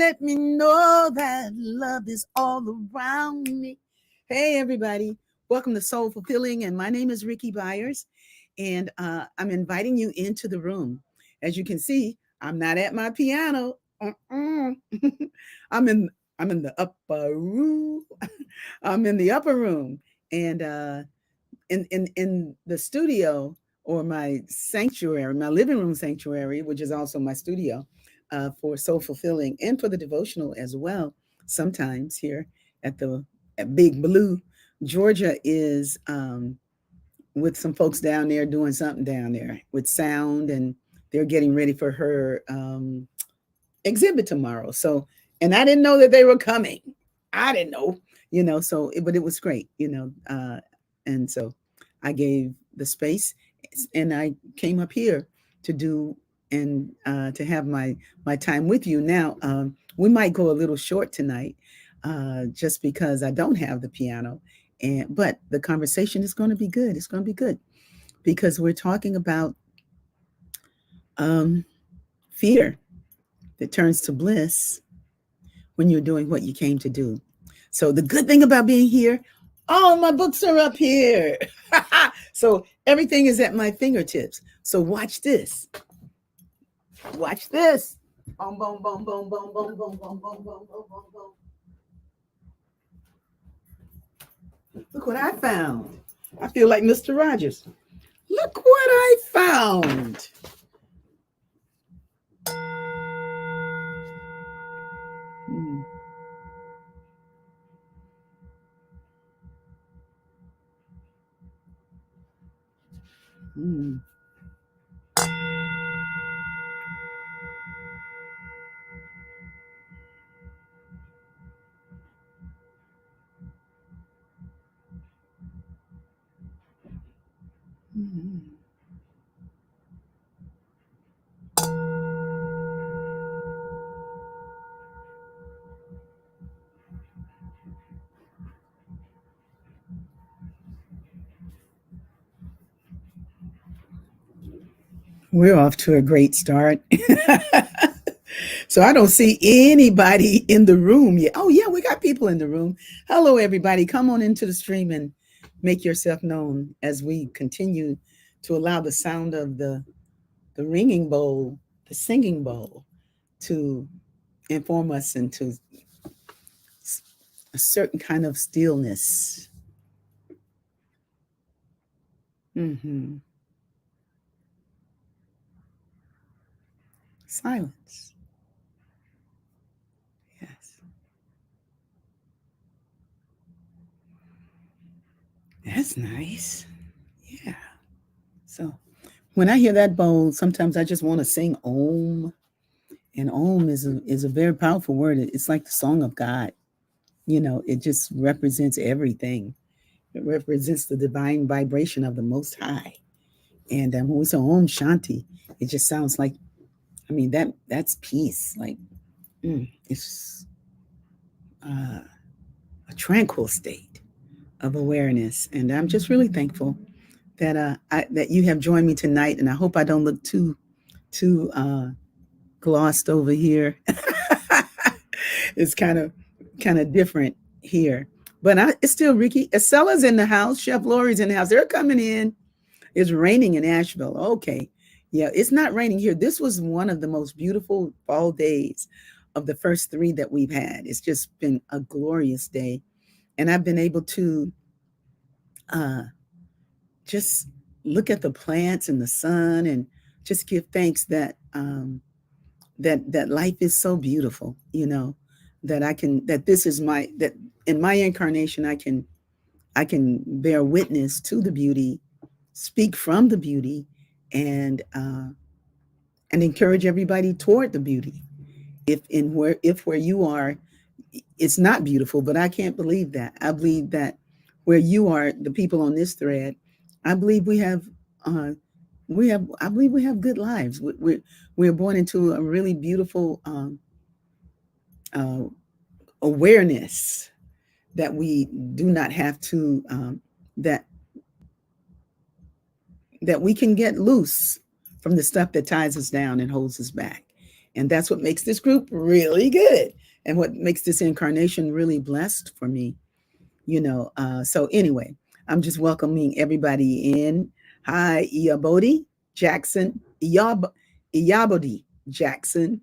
let me know that love is all around me. Hey, everybody. Welcome to Soul Fulfilling. And my name is Rickie Byars. And I'm inviting you into the room. As you can see, I'm not at my piano. I'm in the upper room. I'm in the upper room. And in the studio, or my sanctuary, my living room sanctuary, which is also my studio, for Soul Fulfilling and for the devotional as well. Sometimes here at Big Blue, Georgia is with some folks down there doing something down there with sound, and they're getting ready for her exhibit tomorrow. So, and I didn't know that they were coming. I didn't know, so, but it was great, and so I gave the space, and I came up here to do and to have my time with you. Now, we might go a little short tonight, just because I don't have the piano, but the conversation is going to be good. It's going to be good because we're talking about fear that turns to bliss when you're doing what you came to do. So the good thing about being here, all my books are up here. So everything is at my fingertips. So watch this. Watch this. Boom, boom, boom, boom, boom, boom, boom, boom, boom, boom, boom, boom, boom. Look what I found. I feel like Mr. Rogers. Look what I found. We're off to a great start. So I don't see anybody in the room yet. Oh, yeah, we got people in the room. Hello, everybody. Come on into the stream and make yourself known as we continue to allow the sound of the ringing bowl, the singing bowl, to inform us into a certain kind of stillness. Silence. Yes. That's nice. Yeah. So when I hear that bowl, sometimes I just want to sing Om. And Om is a very powerful word. It's like the song of God. It just represents everything. It represents the divine vibration of the Most High. And when we say Om Shanti, it just sounds like, that's peace. Like, it's a tranquil state of awareness. And I'm just really thankful that that you have joined me tonight. And I hope I don't look too glossed over here. It's kind of different here, but it's still Rickie. Estella's in the house. Chef Lori's in the house. They're coming in. It's raining in Asheville. Okay. Yeah, it's not raining here. This was one of the most beautiful fall days of the first 3 that we've had. It's just been a glorious day. And I've been able to just look at the plants and the sun and just give thanks that that life is so beautiful, that this is that in my incarnation, I can bear witness to the beauty, speak from the beauty, and encourage everybody toward the beauty. If where you are, it's not beautiful, but I can't believe that. I believe that where you are, the people on this thread, I believe we have good lives. We're born into a really beautiful awareness that we do not have to that we can get loose from the stuff that ties us down and holds us back. And that's what makes this group really good and what makes this incarnation really blessed for me. So anyway, I'm just welcoming everybody in. Hi, Iyabodi Jackson. Iyabodi Jackson.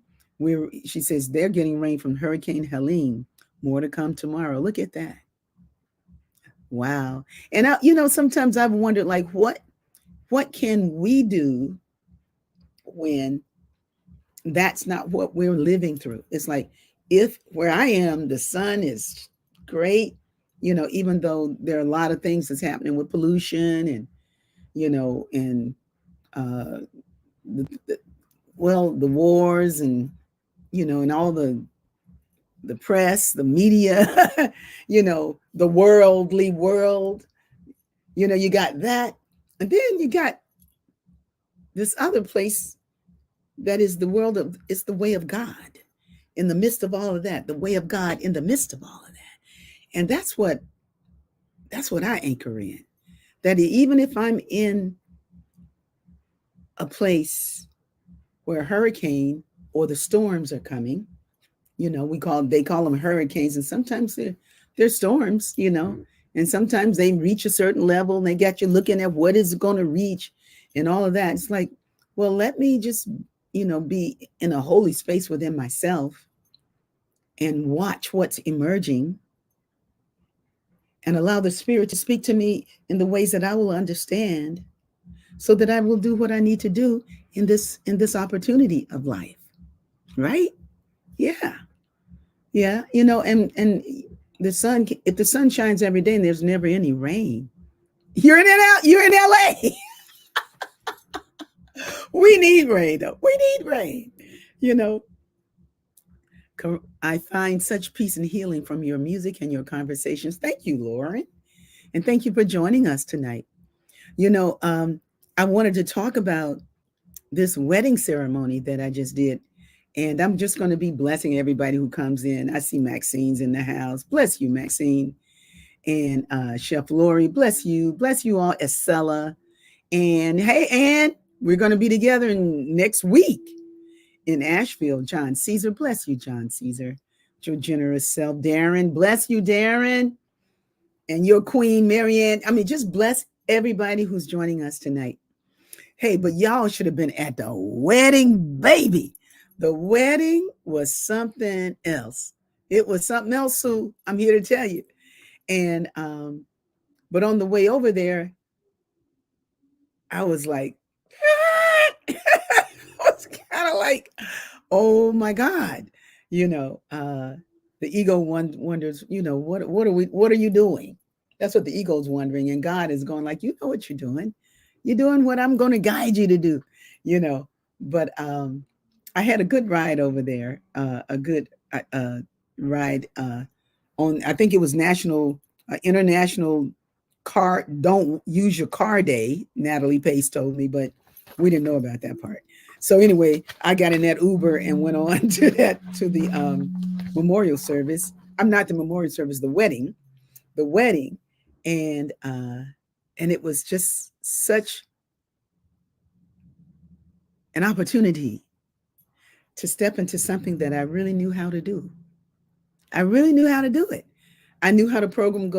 She says they're getting rain from Hurricane Helene. More to come tomorrow. Look at that. Wow. And sometimes I've wondered, like, what can we do when that's not what we're living through? It's like, if where I am, the sun is great, even though there are a lot of things that's happening with pollution and, and the wars and, and all the press, the media, the worldly world, you got that. And then you got this other place that is it's the way of God in the midst of all of that, the way of God in the midst of all of that. And that's what I anchor in, that even if I'm in a place where a hurricane or the storms are coming, they call them hurricanes, and sometimes they're storms, and sometimes they reach a certain level and they got you looking at what is going to reach and all of that. It's like, well, let me just, be in a holy space within myself and watch what's emerging and allow the Spirit to speak to me in the ways that I will understand, so that I will do what I need to do in this opportunity of life. Right? Yeah. Yeah. And the sun, if the sun shines every day and there's never any rain, you're in LA. We need rain, though. We need rain. I find such peace and healing from your music and your conversations. Thank you, Lauren. And thank you for joining us tonight. I wanted to talk about this wedding ceremony that I just did. And I'm just going to be blessing everybody who comes in. I see Maxine's in the house. Bless you, Maxine. And Chef Lori, bless you. Bless you all, Estella. And hey, Ann, we're going to be together next week in Asheville. John Caesar, bless you, John Caesar. Your generous self. Darren, bless you, Darren. And your queen, Marianne. I mean, just bless everybody who's joining us tonight. Hey, but y'all should have been at the wedding, baby. The wedding was something else. It was something else, Sue. I'm here to tell you. And, but on the way over there, I was like, I was kind of like, oh my God, the ego wonders, what are you doing? That's what the ego's wondering. And God is going like, you know what you're doing. You're doing what I'm going to guide you to do, but, I had a good ride over there, a good ride on, I think it was international car, don't use your car day, Natalie Pace told me, but we didn't know about that part. So anyway, I got in that Uber and went on to the memorial service. I'm not the memorial service, the wedding. And it was just such an opportunity to step into something that I really knew how to do. I really knew how to do it. I knew how the program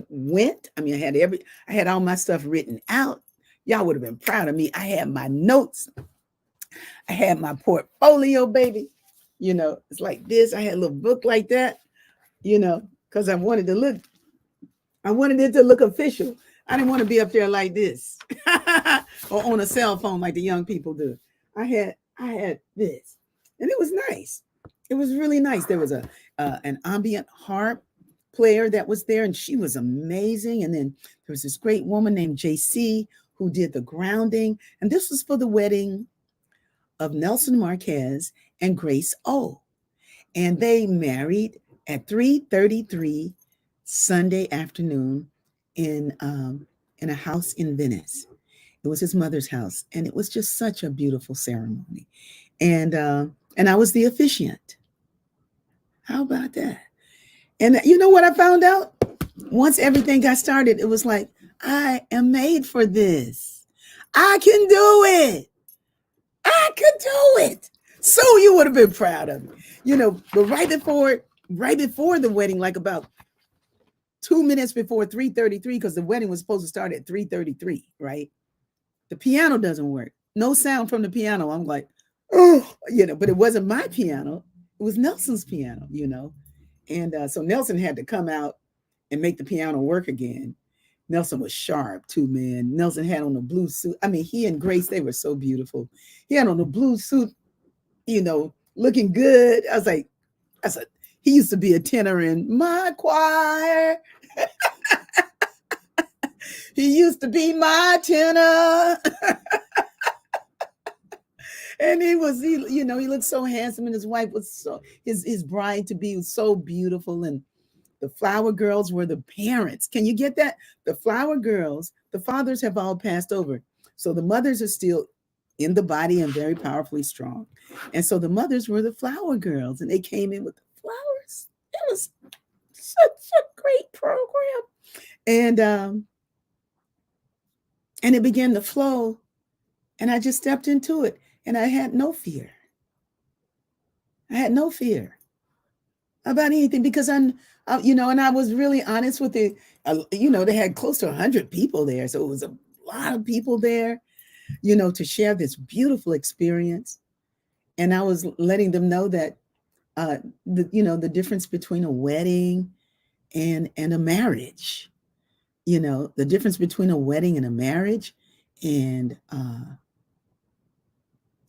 went. I mean, I had all my stuff written out. Y'all would have been proud of me. I had my notes. I had my portfolio, baby. It's like this. I had a little book like that, because I wanted it to look official. I didn't want to be up there like this or on a cell phone like the young people do. I had this. And it was nice. It was really nice. There was an ambient harp player that was there, and she was amazing. And then there was this great woman named JC who did the grounding. And this was for the wedding of Nelson Marquez and Grace O. And they married at 3:33 Sunday afternoon in a house in Venice. It was his mother's house, and it was just such a beautiful ceremony. And I was the officiant. How about that? And you know what I found out? Once everything got started, it was like, I am made for this. I can do it. I can do it. So you would have been proud of me, but right before the wedding, like about 2 minutes before 3:33, because the wedding was supposed to start at 3:33, right? The piano doesn't work. No sound from the piano. I'm like, oh, but it wasn't my piano. It was Nelson's piano. And so Nelson had to come out and make the piano work again. Nelson was sharp too, man. Nelson had on a blue suit. I mean, he and Grace, they were so beautiful. He had on a blue suit, looking good. I said, he used to be a tenor in my choir. He used to be my tenor. And he looked so handsome, and his wife was his bride to be was so beautiful. And the flower girls were the parents. Can you get that? The flower girls, the fathers have all passed over. So the mothers are still in the body and very powerfully strong. And so the mothers were the flower girls, and they came in with the flowers. It was such a great program. And it began to flow, and I just stepped into it, and I had no fear. I had no fear about anything, because and I was really honest with it. They had close to 100 people there, so it was a lot of people there, to share this beautiful experience. And I was letting them know that the difference between a wedding and a marriage. The difference between a wedding and a marriage. And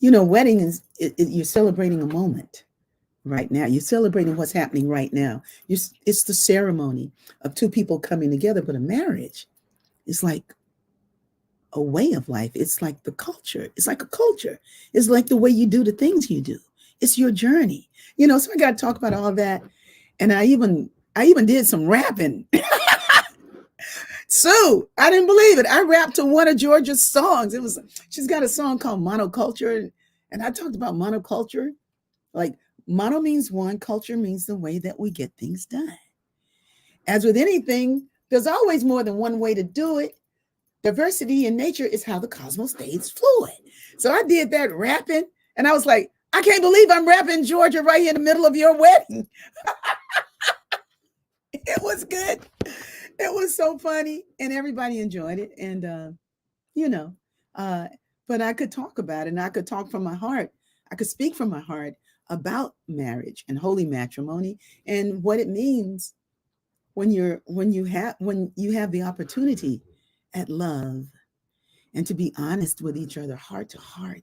wedding is you're celebrating a moment right now. You're celebrating what's happening right now. It's the ceremony of two people coming together. But a marriage is like a way of life. It's like the culture. It's like a culture. It's like the way you do the things you do. It's your journey. So I got to talk about all that. And I even did some rapping. So I didn't believe it. I rapped to one of Georgia's songs. She's got a song called Monoculture. And I talked about monoculture. Like, mono means one, culture means the way that we get things done. As with anything, there's always more than one way to do it. Diversity in nature is how the cosmos stays fluid. So I did that rapping, and I was like, I can't believe I'm rapping Georgia right here in the middle of your wedding. It was good. It was so funny, and everybody enjoyed it. And, but I could talk about it, and I could talk from my heart. I could speak from my heart about marriage and holy matrimony and what it means when you have the opportunity at love and to be honest with each other, heart to heart,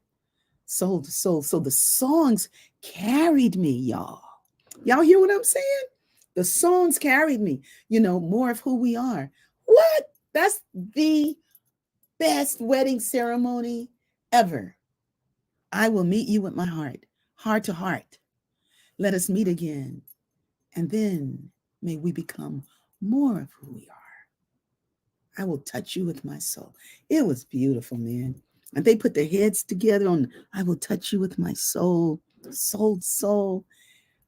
soul to soul. So the songs carried me, y'all. Y'all hear what I'm saying? The songs carried me, more of who we are. What? That's the best wedding ceremony ever. I will meet you with my heart to heart. Let us meet again. And then may we become more of who we are. I will touch you with my soul. It was beautiful, man. And they put their heads together on, I will touch you with my soul, soul to soul.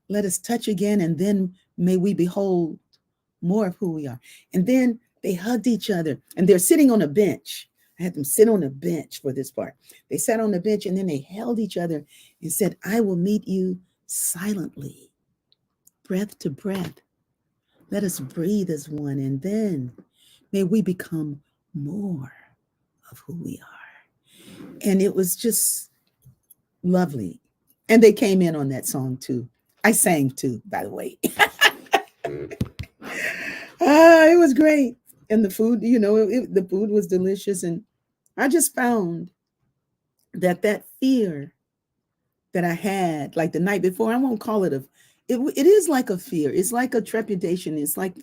Let us touch again, and then may we behold more of who we are. And then they hugged each other, and they're sitting on a bench. I had them sit on a bench for this part. They sat on the bench, and then they held each other and said, I will meet you silently, breath to breath. Let us breathe as one, and then may we become more of who we are. And it was just lovely. And they came in on that song too. I sang too, by the way. It was great. And the food, the food was delicious. And I just found that fear that I had, like the night before, I won't call it it is like a fear. It's like a trepidation. It's like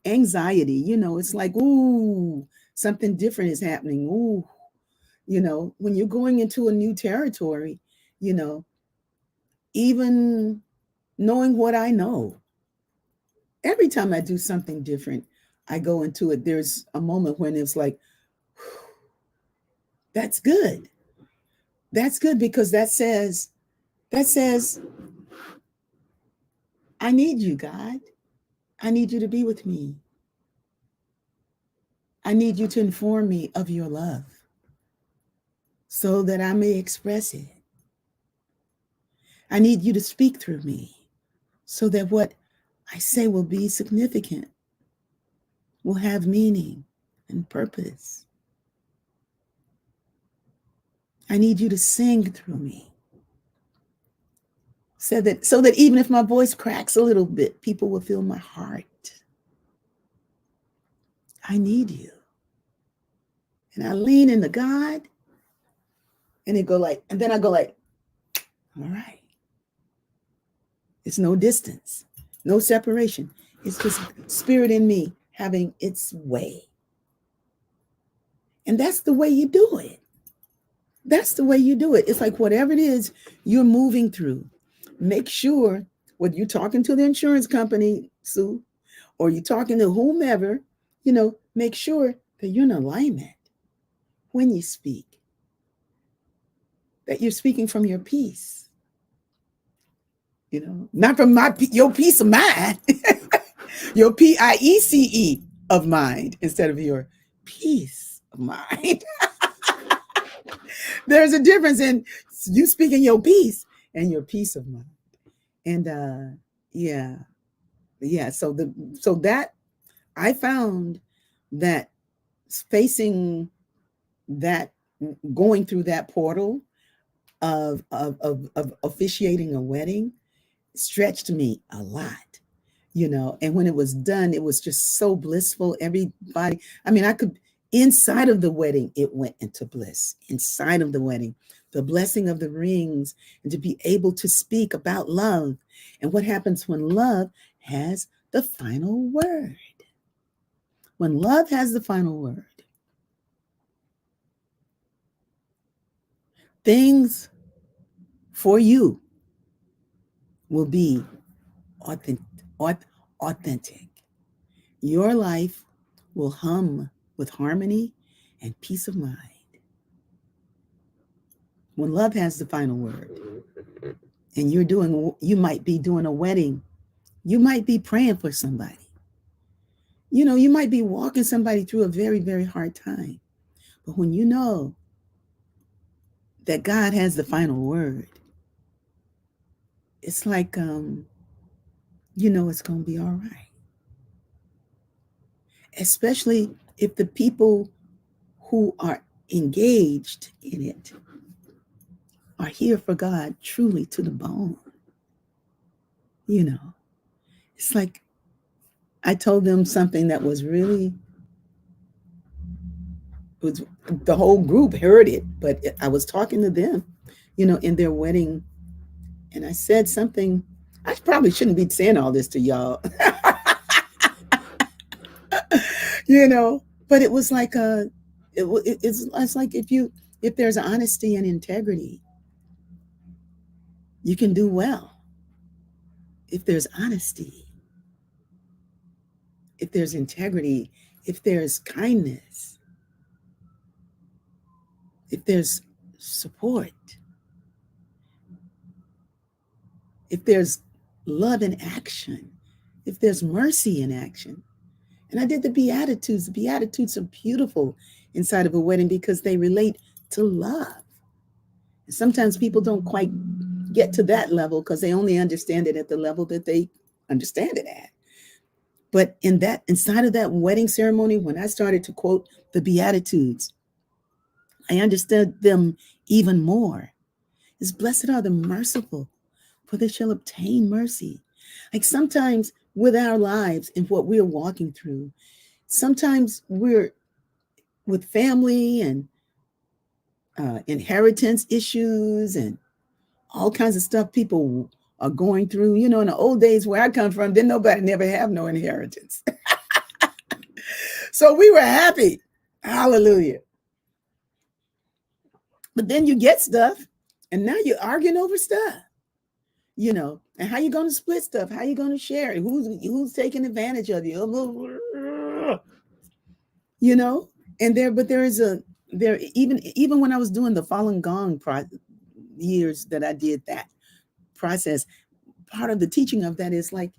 anxiety. It's like, ooh, something different is happening. Ooh, when you're going into a new territory, even knowing what I know, every time I do something different, I go into it. There's a moment when it's like, that's good. That's good, because that says, I need you, God. I need you to be with me. I need you to inform me of your love so that I may express it. I need you to speak through me so that what I say will be significant, will have meaning and purpose. I need you to sing through me so that even if my voice cracks a little bit, people will feel my heart. I need you. And I lean into God, and then I go like, all right. It's no distance, no separation. It's just spirit in me having its way. And that's the way you do it. That's the way you do it. It's like whatever it is you're moving through, make sure whether you're talking to the insurance company, Sue, or you're talking to whomever, make sure that you're in alignment when you speak, that you're speaking from your peace, not from your peace of mind, your PIECE of mind instead of your peace of mind. There's a difference in you speaking your peace and your peace of mind. And yeah. So that I found that facing that, going through that portal of officiating a wedding stretched me a lot. And when it was done, it was just so blissful. Everybody, inside of the wedding, it went into bliss. Inside of the wedding, the blessing of the rings, and to be able to speak about love and what happens when love has the final word. When love has the final word, things for you will be authentic. Your life will hum with harmony and peace of mind. When love has the final word, and you might be doing a wedding, you might be praying for somebody. You might be walking somebody through a very, very hard time. But when you know that God has the final word, it's like, it's going to be all right. Especially if the people who are engaged in it are here for God truly to the bone. It's like I told them something that was really, the whole group heard it, but I was talking to them, in their wedding. And I said something, I probably shouldn't be saying all this to y'all, but it was like, it's like if there's honesty and integrity, you can do well. If there's honesty, if there's integrity, if there's kindness, if there's support, if there's love in action, if there's mercy in action. And I did the Beatitudes. The Beatitudes are beautiful inside of a wedding because they relate to love. And sometimes people don't quite get to that level because they only understand it at the level that they understand it at. But inside of that wedding ceremony, when I started to quote the Beatitudes, I understood them even more. It's blessed are the merciful, for they shall obtain mercy. Like sometimes with our lives and what we're walking through, sometimes we're with family and inheritance issues and all kinds of stuff people are going through. In the old days where I come from, didn't nobody never have no inheritance. So we were happy. Hallelujah. But then you get stuff and now you're arguing over stuff, and how you going to split stuff? How you going to share it? Who's taking advantage of you? And even when I was doing the Falun Gong years that I did that process, part of the teaching of that is like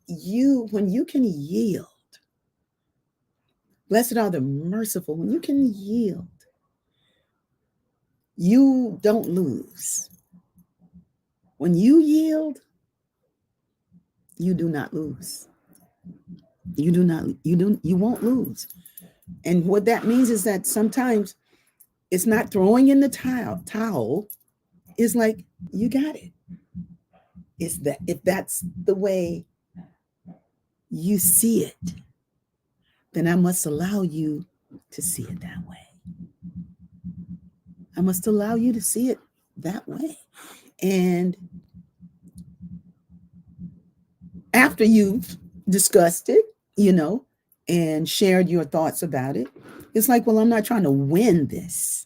when you can yield, blessed are the merciful, when you can yield, you don't lose. When you yield, you do not lose. You won't lose. And what that means is that sometimes it's not throwing in the towel. It's like, you got it. It's that if that's the way you see it, then I must allow you to see it that way. I must allow you to see it that way. And after you've discussed it, and shared your thoughts about it, it's like, well, I'm not trying to win this.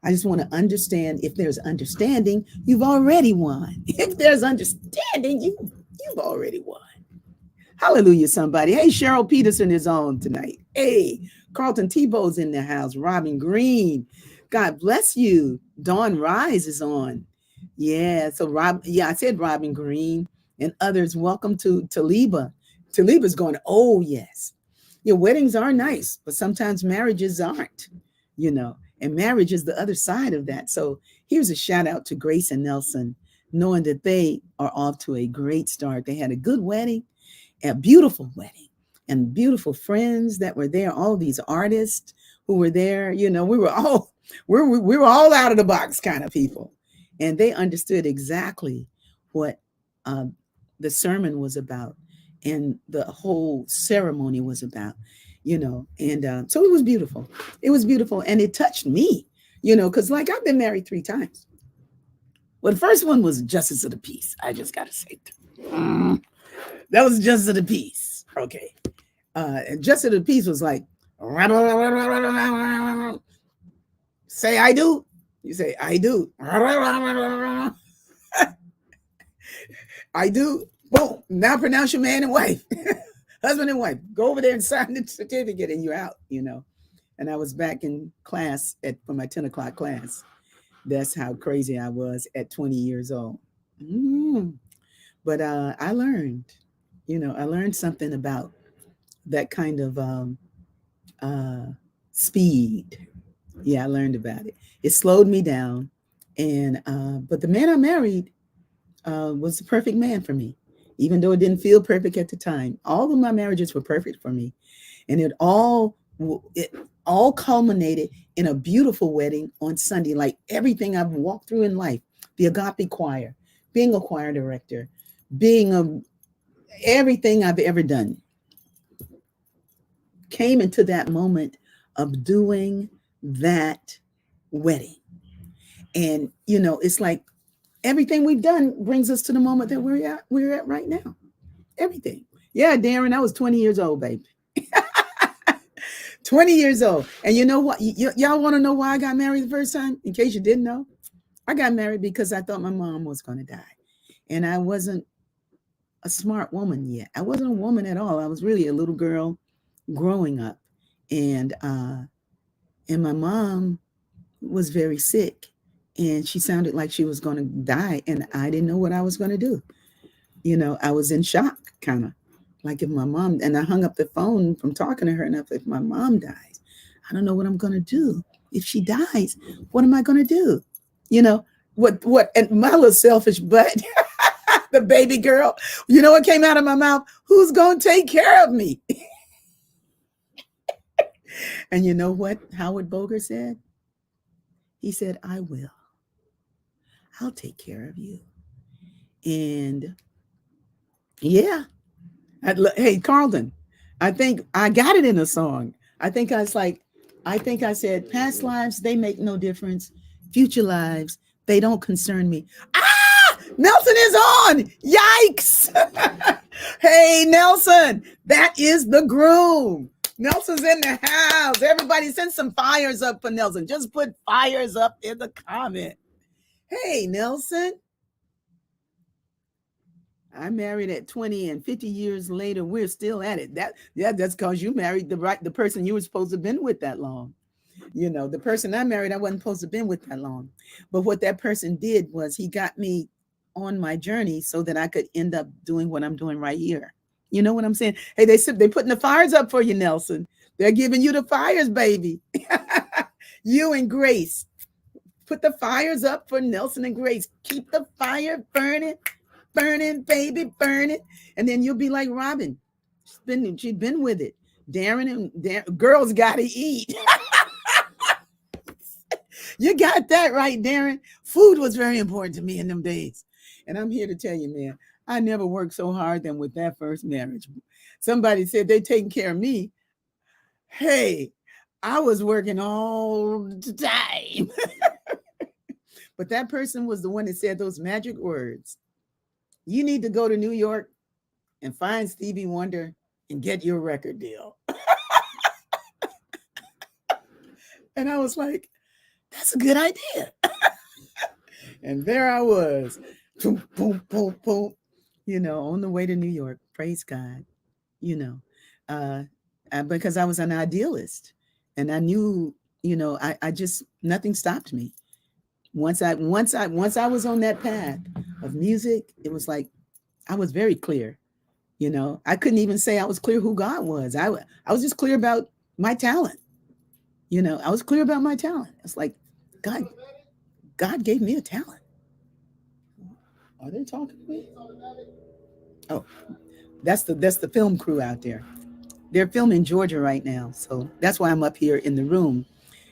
I just want to understand. If there's understanding, you've already won. If there's understanding, you've already won. Hallelujah, somebody. Hey, Cheryl Peterson is on tonight. Hey, Carlton Tebow's in the house. Robin Green. God bless you. Dawn Rise is on. Yeah, so I said Robin Green and others. Welcome to Taliba. Taliba's going, oh, yes. Your weddings are nice, but sometimes marriages aren't, and marriage is the other side of that. So here's a shout out to Grace and Nelson, knowing that they are off to a great start. They had a good wedding, a beautiful wedding, and beautiful friends that were there. All these artists who were there, we were all out of the box kind of people, and they understood exactly what the sermon was about and the whole ceremony was about, and so it was beautiful. It was beautiful, and it touched me, because like I've been married 3 times. Well, the first one was justice of the peace. I just got to say that was justice of the peace. Okay. And justice of the peace was like, say I do. You say, I do. I do. Boom. Now pronounce your man and wife. Husband and wife. Go over there and sign the certificate and you're out, And I was back in class for my 10 o'clock class. That's how crazy I was at 20 years old. But I learned, I learned something about that kind of speed. Yeah, I learned about it. It slowed me down. And but the man I married was the perfect man for me, even though it didn't feel perfect at the time. All of my marriages were perfect for me. And it all culminated in a beautiful wedding on Sunday, like everything I've walked through in life. The Agape Choir, being a choir director, being everything I've ever done came into that moment of doing that wedding. And, it's like everything we've done brings us to the moment that we're at right now. Everything. Yeah, Darren, I was 20 years old, baby. 20 years old. And you know what? Y'all want to know why I got married the first time? In case you didn't know, I got married because I thought my mom was going to die. And I wasn't a smart woman yet. I wasn't a woman at all. I was really a little girl growing up. And my mom was very sick. And she sounded like she was going to die. And I didn't know what I was going to do. I was in shock, kind of. Like if my mom, and I hung up the phone from talking to her, and if my mom dies, I don't know what I'm going to do. If she dies, what am I going to do? What, and my little selfish butt, the baby girl, what came out of my mouth? Who's going to take care of me? And you know what Howard Boger said? He said, I will. I'll take care of you. And yeah. Hey, Carlton, I think I got it in a song. I think I said, past lives, they make no difference. Future lives, they don't concern me. Nelson is on. Yikes. Hey, Nelson, that is the groom. Nelson's in the house. Everybody send some fires up for Nelson. Just put fires up in the comment. Hey, Nelson. I married at 20, and 50 years later, we're still at it. That's because you married the person you were supposed to have been with that long. The person I married, I wasn't supposed to have been with that long. But what that person did was he got me on my journey so that I could end up doing what I'm doing right here. You know what I'm saying? Hey, they're putting the fires up for you, Nelson. They're giving you the fires, baby. You and Grace. Put the fires up for Nelson and Grace. Keep the fire burning, burning, baby, burning. And then you'll be like Robin. She's been with it. Girls got to eat. You got that right, Darren. Food was very important to me in them days. And I'm here to tell you, man, I never worked so hard than with that first marriage. Somebody said they taking care of me. Hey, I was working all the time. But that person was the one that said those magic words. You need to go to New York and find Stevie Wonder and get your record deal. And I was like, that's a good idea. And there I was, boom, boom, boom, boom, on the way to New York. Praise God, you know, because I was an idealist, and I knew, I just nothing stopped me. Once I was on that path of music, it was like I was very clear. I couldn't even say I was clear who God was. I was just clear about my talent. I was clear about my talent. It's like God gave me a talent. Are they talking to me? Oh, that's the film crew out there. They're filming Georgia right now, so that's why I'm up here in the room,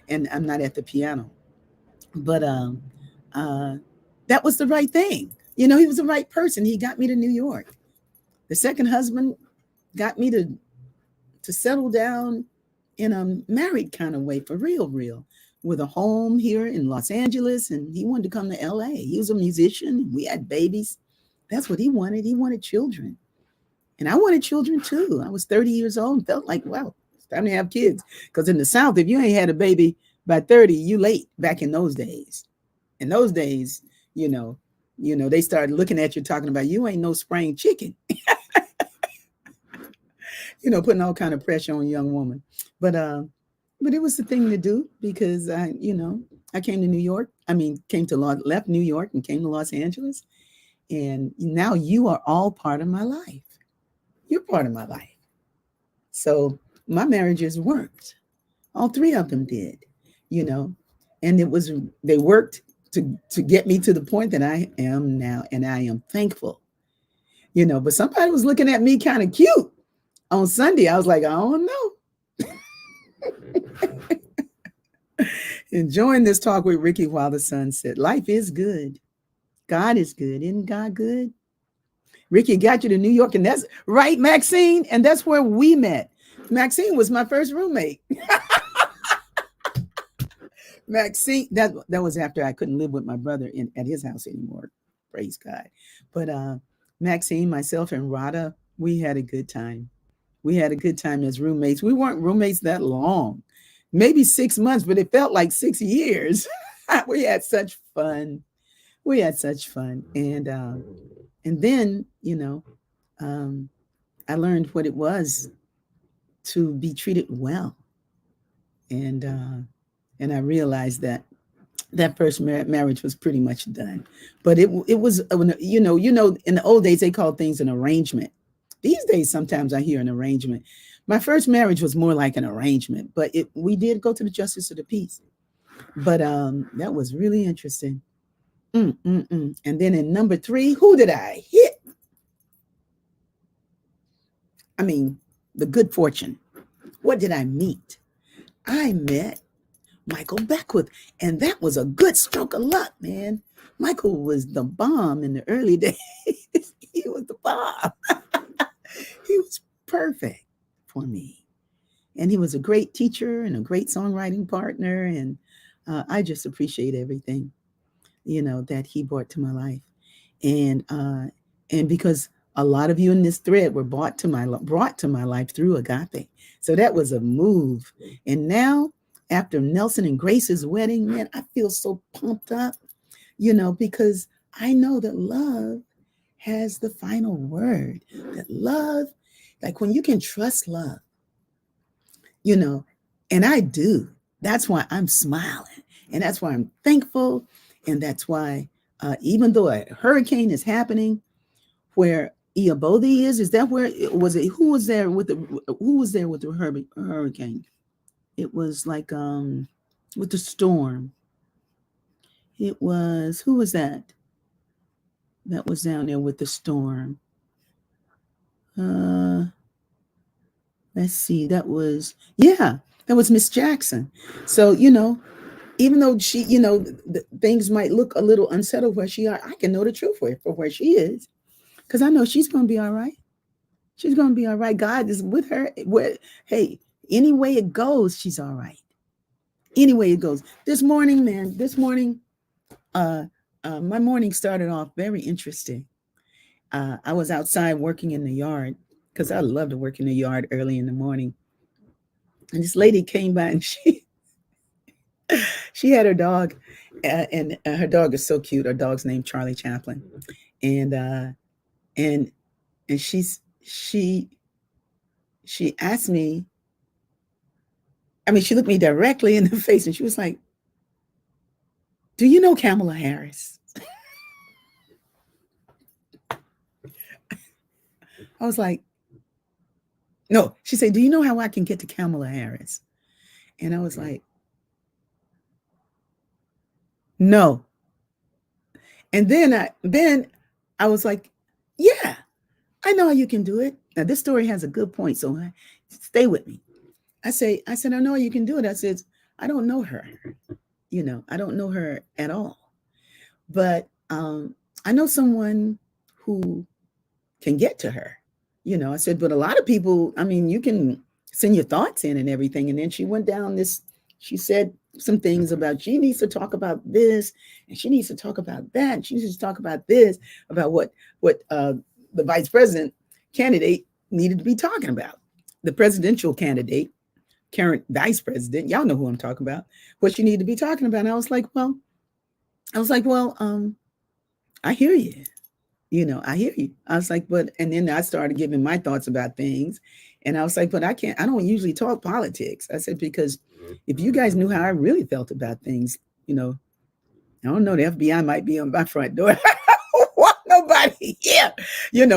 and I'm not at the piano. But uh, that was the right thing. He was the right person. He got me to New York. The second husband got me to settle down in a married kind of way, for real, with a home here in Los Angeles. And he wanted to come to LA. He was a musician. We had babies. That's what he wanted. He wanted children. And I wanted children too. I was 30 years old and felt like, wow, it's time to have kids. Because in the South, if you ain't had a baby by 30, you late back in those days. In those days, they started looking at you talking about, you ain't no spring chicken. Putting all kind of pressure on a young woman. But it was the thing to do, because I came to New York. Left New York and came to Los Angeles. And now you are all part of my life. You're part of my life. So my marriages worked. All three of them did, and they worked to get me to the point that I am now. And I am thankful, but somebody was looking at me kind of cute on Sunday. I was like, I don't know. Enjoying this talk with Rickie while the sun set. Life is good. God is good. Isn't God good? Rickie got you to New York, and that's right, Maxine. And that's where we met. Maxine was my first roommate. Maxine, that was after I couldn't live with my brother at his house anymore. Praise God. But Maxine, myself, and Rada, we had a good time. We had a good time as roommates. We weren't roommates that long, maybe 6 months, but it felt like 6 years. We had such fun. And then, I learned what it was to be treated well. And I realized that first marriage was pretty much done. But it was, in the old days, they called things an arrangement. These days, sometimes I hear an arrangement. My first marriage was more like an arrangement, but we did go to the justice of the peace. But that was really interesting. And then in number 3, who did I hit? The good fortune. What did I meet? I met Michael Beckwith, and that was a good stroke of luck, man. Michael was the bomb in the early days. He was the bomb. He was perfect for me. And he was a great teacher and a great songwriting partner. And I just appreciate everything, that he brought to my life. And because a lot of you in this thread were brought to my life through Agape. So that was a move. And now, after Nelson and Grace's wedding, man, I feel so pumped up, because I know that love has the final word. That love, like when you can trust love, and I do. That's why I'm smiling. And that's why I'm thankful. And that's why, even though a hurricane is happening where Iabodi is that where it was? Who was there with the hurricane? It was like with the storm. It was, who was that? That was down there with the storm. Uh, let's see. That was, yeah, that was Miss Jackson. So, even though she, things might look a little unsettled where she are, I can know the truth for where she is, because I know she's going to be all right. She's going to be all right. God is with her. Hey, any way it goes, she's all right. Any way it goes. This morning, my morning started off very interesting. I was outside working in the yard because I love to work in the yard early in the morning. And this lady came by and she had her dog, and her dog is so cute. Her dog's named Charlie Chaplin, and and she asked me. I mean, she looked me directly in the face and she was like, "Do you know Kamala Harris?" I was like, "No." She said, "Do you know how I can get to Kamala Harris?" And I was like, "No." And then I was like, "Yeah, I know how you can do it." Now this story has a good point, so stay with me. I said, "I know how you can do it." I said, "I don't know her. I don't know her at all. But I know someone who can get to her." I said, "But a lot of people, I mean, you can send your thoughts in and everything." And then she went down she said some things about she needs to talk about this and she needs to talk about that. And she needs to talk about this, about what the vice president candidate needed to be talking about. The presidential candidate, current vice president, y'all know who I'm talking about, what she needed to be talking about. And I was like, well, I hear you. I hear you. I was like, but, and then I started giving my thoughts about things. And I was like, but I don't usually talk politics. I said, because if you guys knew how I really felt about things, I don't know, the FBI might be on my front door. I don't want nobody here,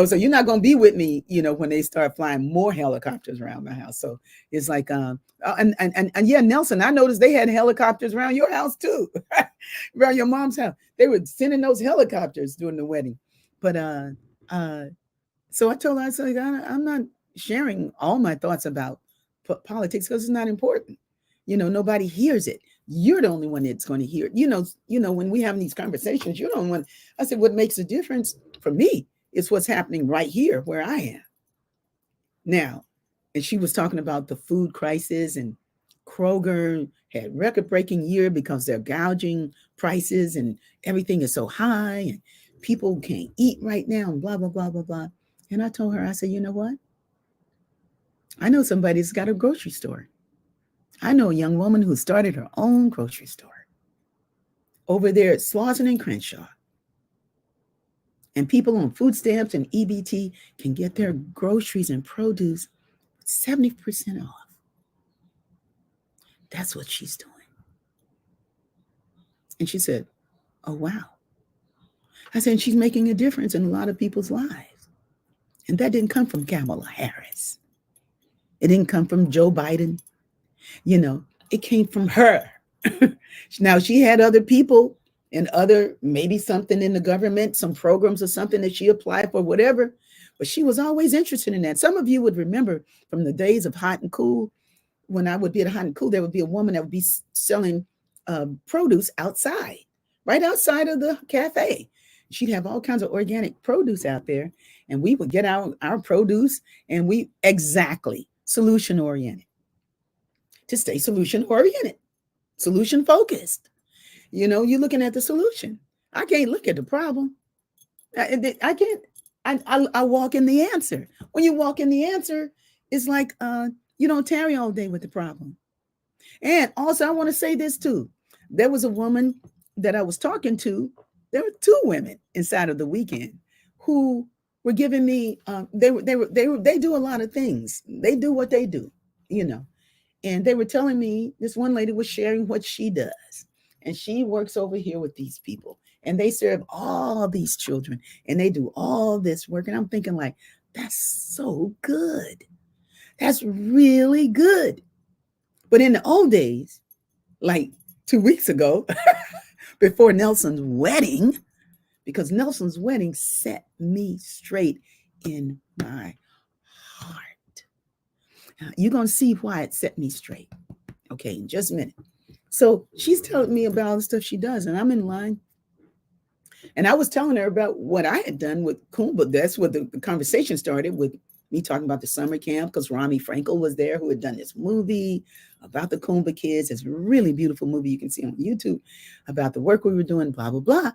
so you're not going to be with me, when they start flying more helicopters around my house. So it's like, and yeah, Nelson, I noticed they had helicopters around your house too, around your mom's house. They were sending those helicopters during the wedding. But so I told her, I said, I'm not sharing all my thoughts about politics because it's not important. Nobody hears it. You're the only one that's going to hear it. When we have these conversations, you're the only one. I said, what makes a difference for me is what's happening right here where I am now. And she was talking about the food crisis, and Kroger had record-breaking year because they're gouging prices and everything is so high and people can't eat right now and blah, blah, blah, blah, blah. And I told her, I said, you know what? I know somebody that's got a grocery store. I know a young woman who started her own grocery store over there at Slauson and Crenshaw. And people on food stamps and EBT can get their groceries and produce 70% off. That's what she's doing. And she said, oh, wow. I said, she's making a difference in a lot of people's lives. And that didn't come from Kamala Harris. It didn't come from Joe Biden. It came from her. Now, she had other people and maybe something in the government, some programs or something that she applied for, whatever. But she was always interested in that. Some of you would remember from the days of Hot and Cool, when I would be at Hot and Cool, there would be a woman that would be selling produce outside, right outside of the cafe. She'd have all kinds of organic produce out there. And we would get our produce and exactly solution oriented. To stay solution oriented, solution focused. You're looking at the solution. I can't look at the problem. I can't. I walk in the answer. When you walk in the answer, it's like you don't tarry all day with the problem. And also, I want to say this too. There was a woman that I was talking to. There were two women inside of the weekend who were giving me. They do a lot of things. They do what they do. And they were telling me, this one lady was sharing what she does. And she works over here with these people. And they serve all these children. And they do all this work. And I'm thinking like, that's so good. That's really good. But in the old days, like 2 weeks ago, before Nelson's wedding, because Nelson's wedding set me straight in my heart. You're going to see why it set me straight. Okay, in just a minute. So she's telling me about all the stuff she does, and I'm in line. And I was telling her about what I had done with Kumba. That's what the conversation started with, me talking about the summer camp, because Rami Frankel was there, who had done this movie about the Kumba kids. It's a really beautiful movie you can see on YouTube about the work we were doing, blah, blah, blah.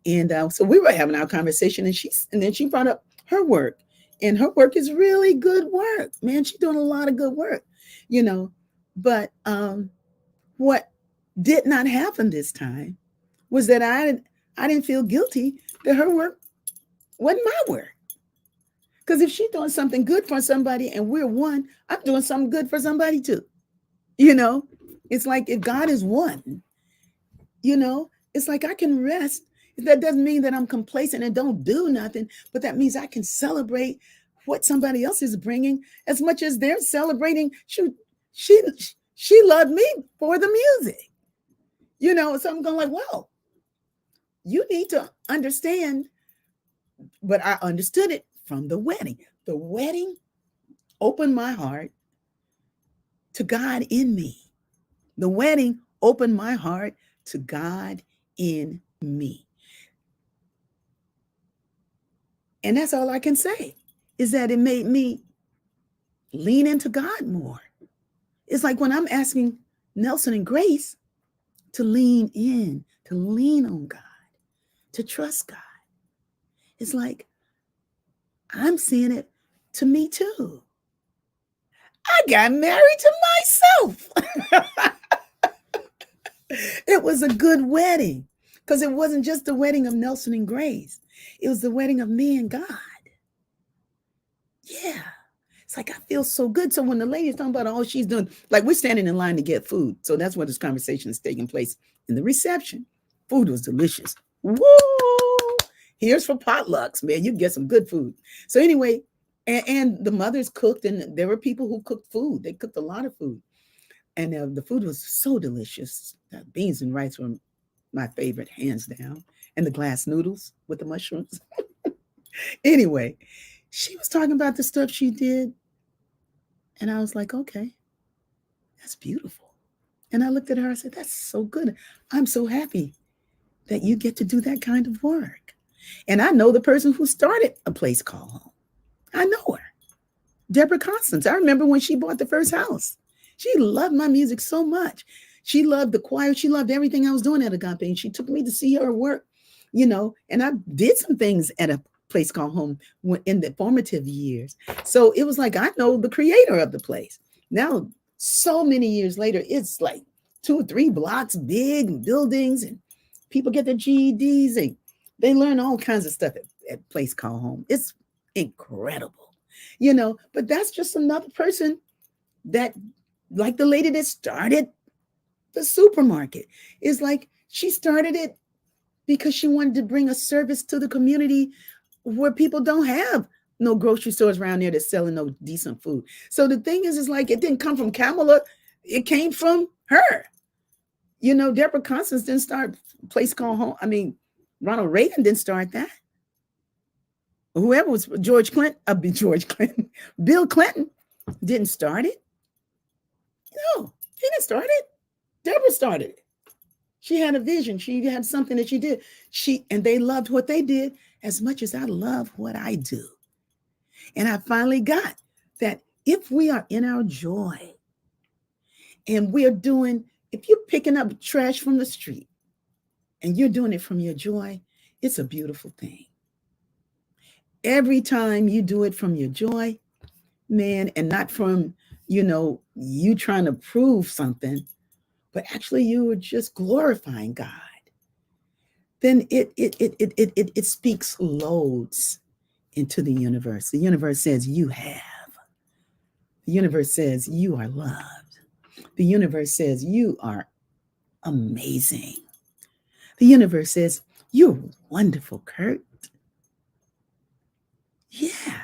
And so we were having our conversation, and then she brought up her work. And her work is really good work. Man, she's doing a lot of good work, you know. But what did not happen this time was that I didn't feel guilty that her work wasn't my work. Because if she's doing something good for somebody and we're one, I'm doing something good for somebody too. You know, it's like if God is one, you know, it's like I can rest. That doesn't mean that I'm complacent and don't do nothing, but that means I can celebrate what somebody else is bringing as much as they're celebrating. She loved me for the music, you know. So I'm going like, well, you need to understand. But I understood it from the wedding. The wedding opened my heart to God in me. The wedding opened my heart to God in me. And that's all I can say, is that it made me lean into God more. It's like when I'm asking Nelson and Grace to lean in, to lean on God, to trust God. It's like I'm seeing it to me too. I got married to myself. It was a good wedding, because it wasn't just the wedding of Nelson and Grace. It was the wedding of me and God. Yeah. It's like I feel so good. So when the lady's talking about all she's doing, like we're standing in line to get food. So that's where this conversation is taking place in the reception. Food was delicious. Woo! Here's for potlucks, man. You get some good food. So anyway, and the mothers cooked, and there were people who cooked food. They cooked a lot of food. And the food was so delicious. The beans and rice were my favorite, hands down. And the glass noodles with the mushrooms. Anyway, she was talking about the stuff she did. And I was like, okay, that's beautiful. And I looked at her, I said, that's so good. I'm so happy that you get to do that kind of work. And I know the person who started A Place Called Home. I know her, Deborah Constance. I remember when she bought the first house. She loved my music so much. She loved the choir. She loved everything I was doing at Agape. And she took me to see her work, you know, and I did some things at A Place Called Home in the formative years. So it was like, I know the creator of the place. Now, so many years later, it's like 2 or 3 blocks, big buildings, and people get their GEDs, and they learn all kinds of stuff at Place Called Home. It's incredible, you know, but that's just another person that, like the lady that started the supermarket, is like she started it because she wanted to bring a service to the community where people don't have no grocery stores around there that's selling no decent food. So the thing is like it didn't come from Kamala, it came from her. You know, Deborah Constance didn't start Place Called Home. I mean, Ronald Reagan didn't start that. Whoever was Bill Clinton didn't start it. No, he didn't start it. Deborah started it. She had a vision. She had something that she did. And they loved what they did as much as I love what I do. And I finally got that if we are in our joy and if you're picking up trash from the street and you're doing it from your joy, it's a beautiful thing. Every time you do it from your joy, man, and not from, you trying to prove something, but actually you were just glorifying God, then it speaks loads into the universe. The universe says you have. The universe says you are loved. The universe says you are amazing. The universe says you're wonderful, Kurt. Yeah.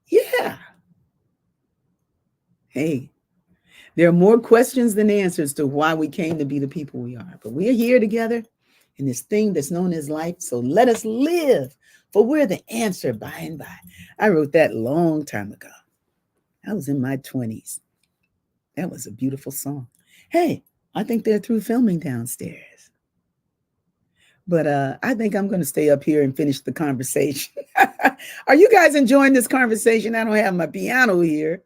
Yeah. Hey, There are more questions than answers to why we came to be the people we are. But we're here together in this thing that's known as life. So let us live, for we're the answer by and by. I wrote that a long time ago. I was in my 20s. That was a beautiful song. Hey, I think they're through filming downstairs. But I think I'm going to stay up here and finish the conversation. Are you guys enjoying this conversation? I don't have my piano here.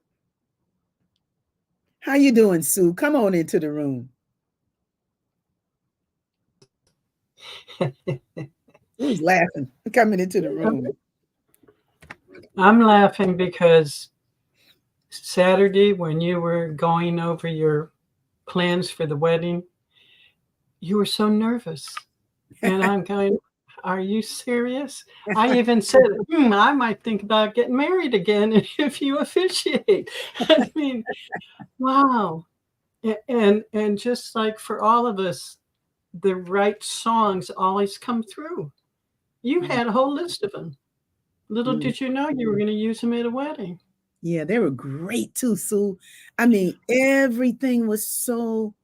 How you doing, Sue? Come on into the room. Who's laughing? Coming into the room. I'm laughing because Saturday, when you were going over your plans for the wedding, you were so nervous. And I'm going, are you serious? I even said, I might think about getting married again if you officiate. I mean, wow. And just like for all of us, the right songs always come through. You had a whole list of them. Little did you know you were going to use them at a wedding. Yeah, they were great too, Sue. I mean, everything was so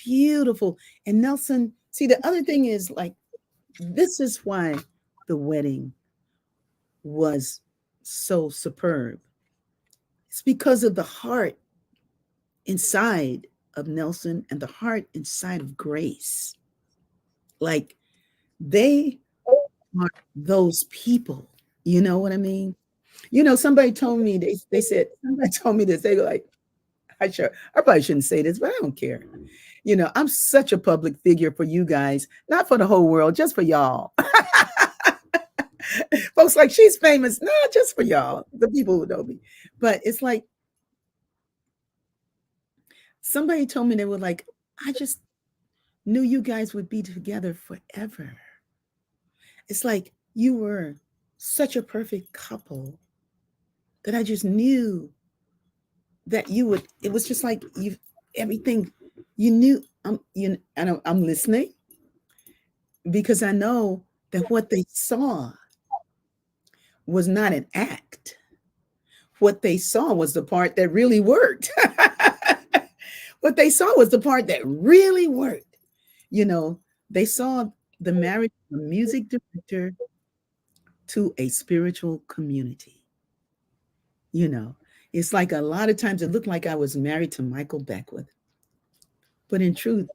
beautiful. And Nelson, see, the other thing is like, this is why the wedding was so superb. It's because of the heart inside of Nelson and the heart inside of Grace. Like, they are those people. You know what I mean? You know, somebody told me, they said, somebody told me this. They go like, I probably shouldn't say this, but I don't care. You know, I'm such a public figure for you guys, not for the whole world, just for y'all. Folks like, she's famous. No, just for y'all, the people who know me. But it's like, somebody told me, they were like, I just knew you guys would be together forever. It's like you were such a perfect couple that I just knew that you would, it was just like you, everything you knew. I'm listening because I know that what they saw was not an act. What they saw was the part that really worked. What they saw was the part that really worked. You know, they saw the marriage of a music director to a spiritual community. You know, it's like a lot of times it looked like I was married to Michael Beckwith. But in truth,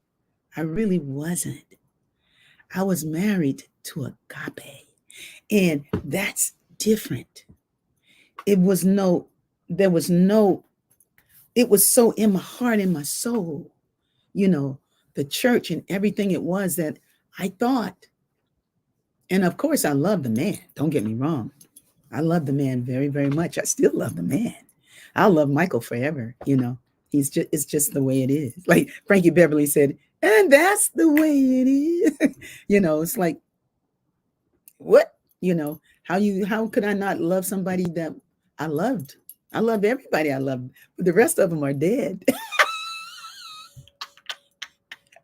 I really wasn't. I was married to agape. And that's different. It was so in my heart, in my soul, you know, the church and everything it was that I thought. And of course, I love the man. Don't get me wrong. I love the man very, very much. I still love the man. I'll love Michael forever. You know, it's just the way it is. Like Frankie Beverly said, and that's the way it is. You know, it's like, what? You know, how could I not love somebody that I loved? I love everybody I love, but the rest of them are dead.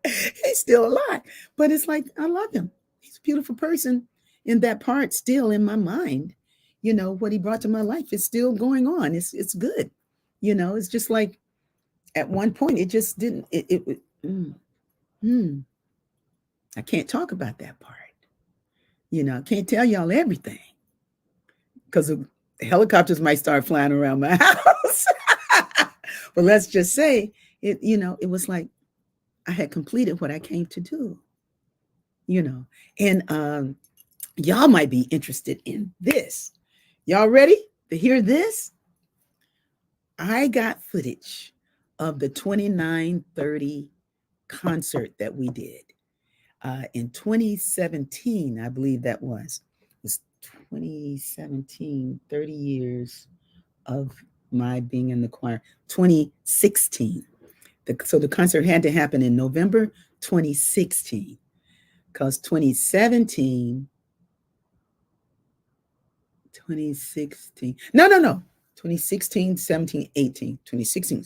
He's still alive, but it's like, I love him. He's a beautiful person. And that part still in my mind, you know, what he brought to my life is still going on. It's good. You know, it's just like at one point, it just didn't, I can't talk about that part. You know, I can't tell y'all everything because the helicopters might start flying around my house. But let's just say it, you know, it was like I had completed what I came to do, you know, and y'all might be interested in this. Y'all ready to hear this? I got footage of the 2930 concert that we did in 2017, I believe that was. It was 2017, 30 years of my being in the choir. 2016. So the concert had to happen in November 2016 because 2016. No. 2016, 17, 18, 2016.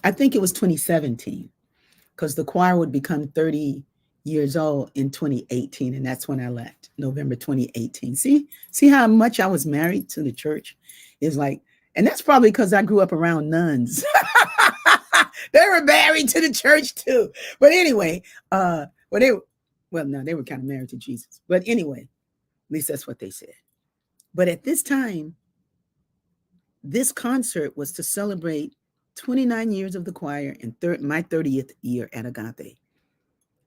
I think it was 2017 because the choir would become 30 years old in 2018. And that's when I left, November 2018. See how much I was married to the church? It's like, and that's probably because I grew up around nuns. They were married to the church too. But anyway, no, they were kind of married to Jesus. But anyway, at least that's what they said. But at this time, this concert was to celebrate 29 years of the choir and my 30th year at Agape.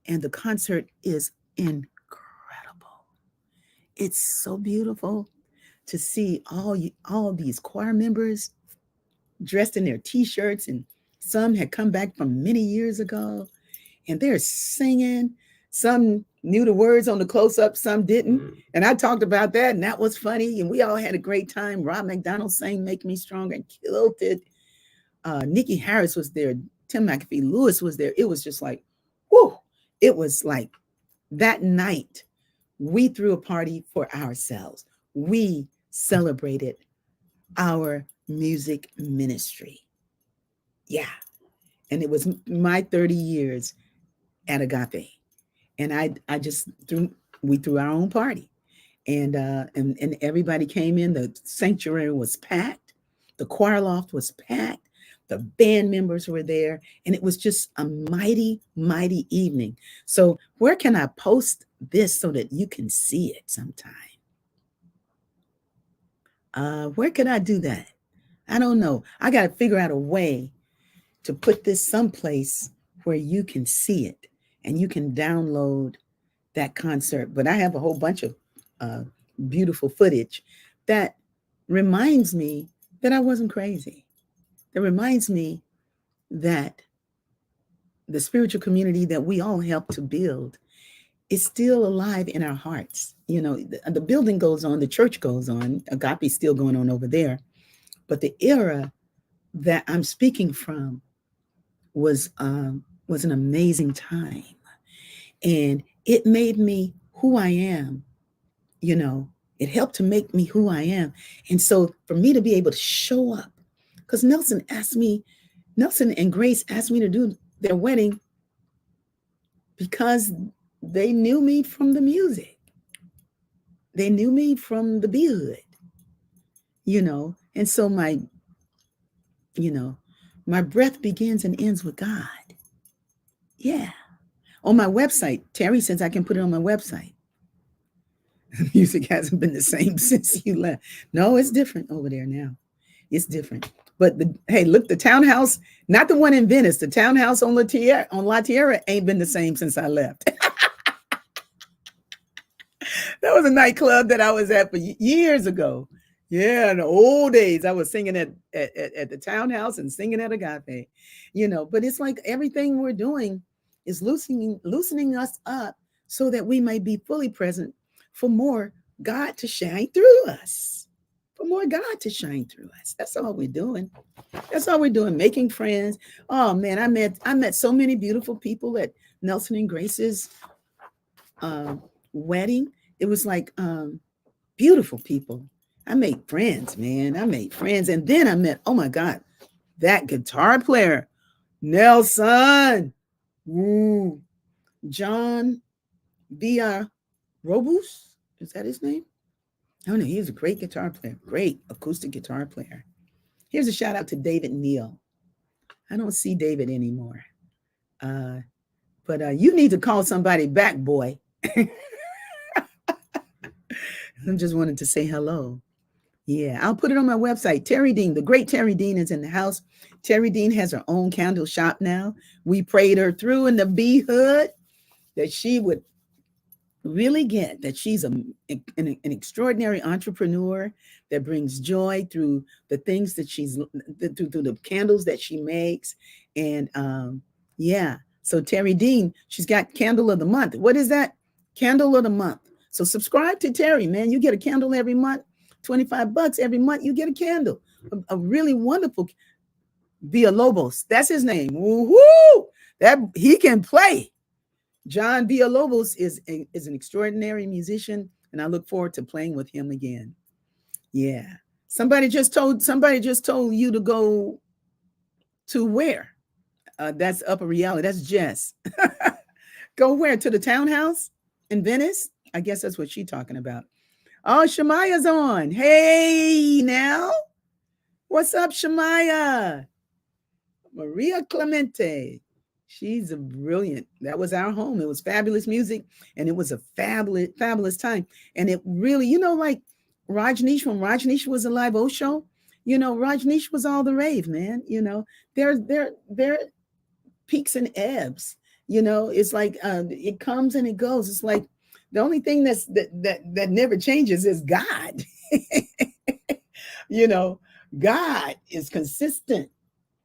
And the concert is incredible. It's so beautiful to see all these choir members dressed in their t-shirts, and some had come back from many years ago, and they're singing. Some knew the words on the close-up, some didn't. And I talked about that, and that was funny, and we all had a great time. Rob McDonald sang Make Me Stronger and killed it. Nikki Harris was there. Tim McAfee Lewis was there. It was just like, whoo. It was like that night we threw a party for ourselves. We celebrated our music ministry. Yeah. And it was my 30 years at Agape. And we threw our own party. And everybody came in. The sanctuary was packed. The choir loft was packed. The band members were there. And it was just a mighty, mighty evening. So where can I post this so that you can see it sometime? Where can I do that? I don't know. I got to figure out a way to put this someplace where you can see it and you can download that concert. But I have a whole bunch of beautiful footage that reminds me that I wasn't crazy. It reminds me that the spiritual community that we all helped to build is still alive in our hearts. You know, the building goes on, the church goes on, Agape's still going on over there. But the era that I'm speaking from was an amazing time. And it made me who I am. You know, it helped to make me who I am. And so for me to be able to show up, because Nelson and Grace asked me to do their wedding because they knew me from the music. They knew me from the Be-Hood, you know. And so my breath begins and ends with God. Yeah. On my website, Terry says I can put it on my website. The music hasn't been the same since you left. No, it's different over there now. It's different. But hey, look, the townhouse, not the one in Venice, the townhouse on La Tierra ain't been the same since I left. That was a nightclub that I was at for years ago. Yeah, in the old days, I was singing at the townhouse and singing at Agape, you know. But it's like everything we're doing is loosening us up so that we may be fully present for more God to shine through us. For more God to shine through us. That's all we're doing. That's all we're doing, making friends. Oh man, I met so many beautiful people at Nelson and Grace's wedding. It was like beautiful people. I made friends, man. I made friends. And then I met, oh my God, that guitar player, Nelson. Woo. John Villarobus. Is that his name? I don't know. He was a great guitar player, great acoustic guitar player. Here's a shout out to David Neal. I don't see David anymore. But you need to call somebody back, boy. I just wanted to say hello. Yeah, I'll put it on my website. Terry Dean, the great Terry Dean is in the house. Terry Dean has her own candle shop now. We prayed her through in the Be-Hood that she would really get that she's an extraordinary entrepreneur that brings joy through the things that through the candles that she makes. And yeah, so Terry Dean, she's got Candle of the Month. What is that? Candle of the Month. So subscribe to Terry, man. You get a candle every month, $25 every month. You get a candle, a really wonderful Villalobos. That's his name. Woo-hoo! That he can play. John Villalobos is an extraordinary musician, and I look forward to playing with him again. Yeah. Somebody just told you to go to where? That's Upper Reality. That's Jess. Go where? To the townhouse in Venice? I guess that's what she's talking about. Oh, Shemaya's on. Hey, now. What's up, Shemaya? Maria Clemente. She's a brilliant. That was our home. It was fabulous music, and it was a fabulous time. And it really, like Rajneesh, when Rajneesh was a live O show, Rajneesh was all the rave, man. There peaks and ebbs. It's like it comes and it goes. It's like the only thing that never changes is God. God is consistent,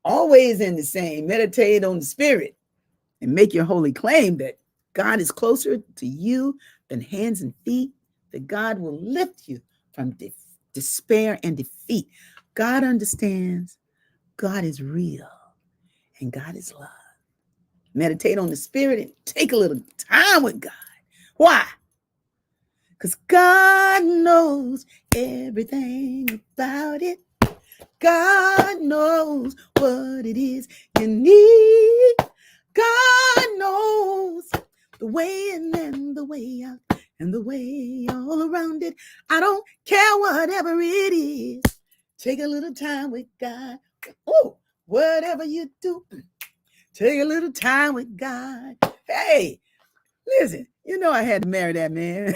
always in the same. Meditate on the spirit and make your holy claim that God is closer to you than hands and feet, that God will lift you from despair and defeat. God understands, God is real, and God is love. Meditate on the spirit and take a little time with God. Why? Because God knows everything about it. God knows what it is you need. God knows the way in and the way out and the way all around it. I don't care whatever it is. Take a little time with God. Oh, whatever you do, take a little time with God. Hey, listen, I had to marry that man.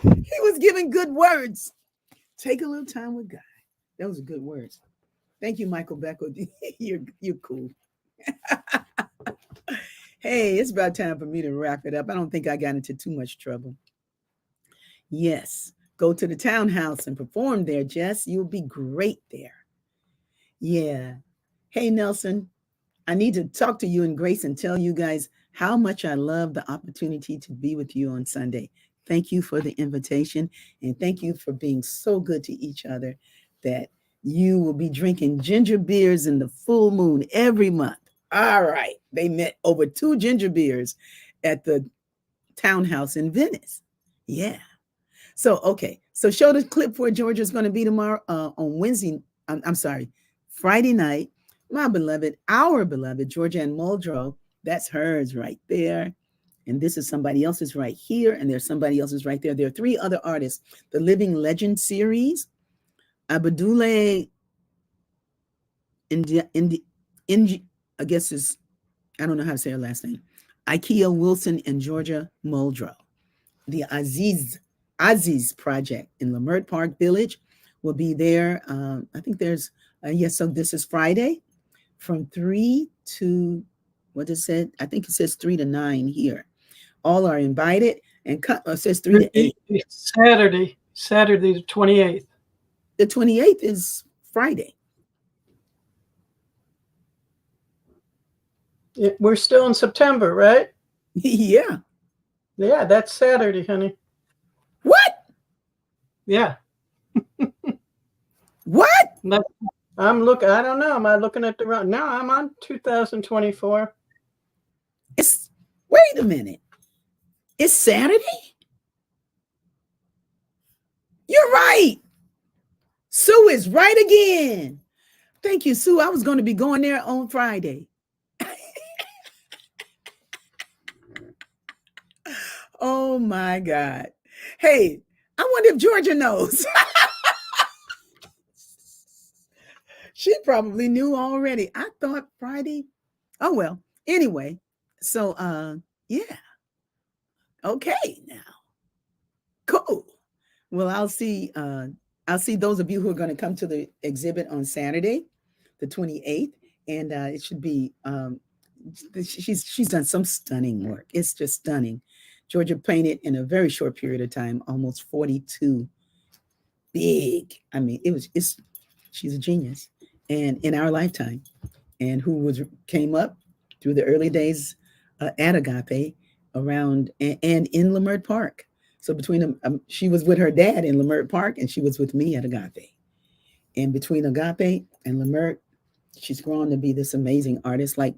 He was giving good words. Take a little time with God. Those are good words. Thank you, Michael Becker. You're cool. Hey, it's about time for me to wrap it up. I don't think I got into too much trouble. Yes, go to the townhouse and perform there, Jess. You'll be great there. Yeah. Hey, Nelson, I need to talk to you and Grace and tell you guys how much I love the opportunity to be with you on Sunday. Thank you for the invitation, and thank you for being so good to each other that you will be drinking ginger beers in the full moon every month. All right. They met over 2 ginger beers at the townhouse in Venice. Yeah. So, okay. So show the clip where Georgia's going to be tomorrow on Wednesday. I'm sorry, Friday night. Our beloved Georgia and Muldrow. That's hers right there. And this is somebody else's right here. And there's somebody else's right there. There are 3 other artists. The Living Legend series, Abadule I guess is, I don't know how to say her last name, Ikea Wilson and Georgia Muldrow. The Aziz Project in Leimert Park Village will be there. I think there's, yes, so this is Friday from 3 to, what does it say? I think it says 3 to 9 here. All are invited, and it says 3 to 8. Saturday the 28th. The 28th is Friday. We're still in September, right? Yeah. Yeah, that's Saturday, honey. What? Yeah. What? I don't know. Am I looking at the wrong? No, I'm on 2024. Wait a minute. It's Saturday? You're right. Sue is right again. Thank you, Sue. I was going to be going there on Friday. Oh my God. Hey, I wonder if Georgia knows. She probably knew already. I thought Friday. Oh well. Anyway, so yeah. Okay now. Cool. Well, I'll see those of you who are going to come to the exhibit on Saturday, the 28th, and it should be she's done some stunning work. It's just stunning. Georgia painted in a very short period of time, almost 42 big. I mean, she's a genius, and in our lifetime, and who came up through the early days at Agape around and in Leimert Park. So between them, she was with her dad in Leimert Park, and she was with me at Agape. And between Agape and Leimert, she's grown to be this amazing artist, like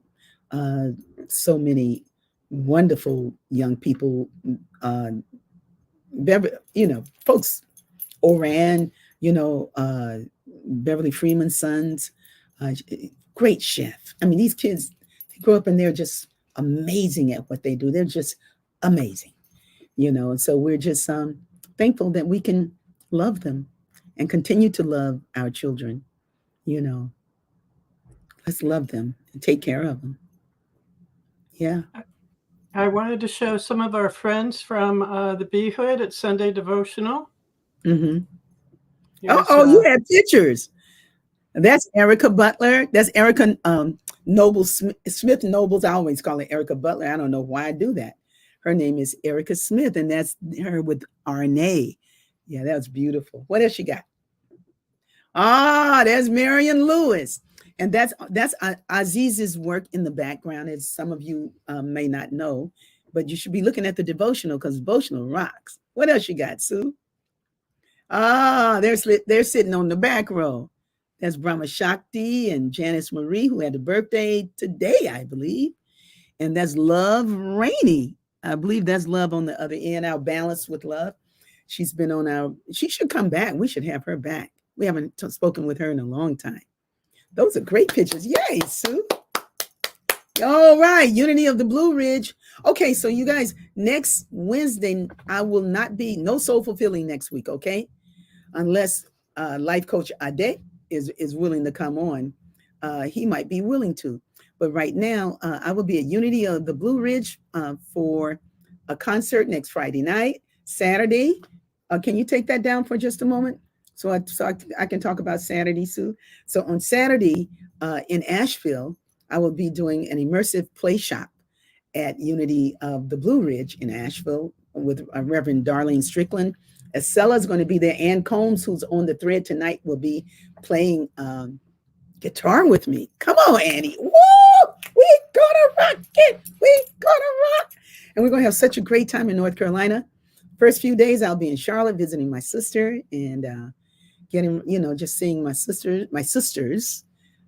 so many wonderful young people, folks, Oran, Beverly Freeman's sons, great chef. I mean, these kids, they grow up and they're just amazing at what they do. They're just amazing, and so we're just thankful that we can love them and continue to love our children, Let's love them and take care of them. Yeah. I wanted to show some of our friends from the Bee Hood at Sunday Devotional. Mm-hmm. Here's Oh, you had pictures. That's Erica Butler. That's Erica Noble Smith Nobles. I always call her Erica Butler. I don't know why I do that. Her name is Erica Smith, and that's her with RNA. Yeah, that was beautiful. What else she got? Ah, there's Marion Lewis. And that's Aziz's work in the background, as some of you may not know, but you should be looking at the devotional because devotional rocks. What else you got, Sue? Ah, they're sitting on the back row. That's Brahma Shakti and Janice Marie, who had a birthday today, I believe. And that's Love Rainey. I believe that's Love on the other end, our Balance with Love. She's been on she should come back. We should have her back. We haven't spoken with her in a long time. Those are great pictures. Yay, Sue. All right, Unity of the Blue Ridge. Okay, so you guys, next Wednesday, I will not be, no Soul Fulfilling next week, okay? Unless life coach Ade is willing to come on. He might be willing to. But right now, I will be at Unity of the Blue Ridge for a concert next Friday night. Saturday, can you take that down for just a moment? So I can talk about Saturday, Sue. So on Saturday in Asheville, I will be doing an immersive play shop at Unity of the Blue Ridge in Asheville with Reverend Darlene Strickland. Estella is going to be there. Ann Combs, who's on the thread tonight, will be playing guitar with me. Come on, Annie. Woo! We gonna rock it. We gonna rock. And we're going to have such a great time in North Carolina. First few days, I'll be in Charlotte visiting my sister and getting, just seeing my sisters.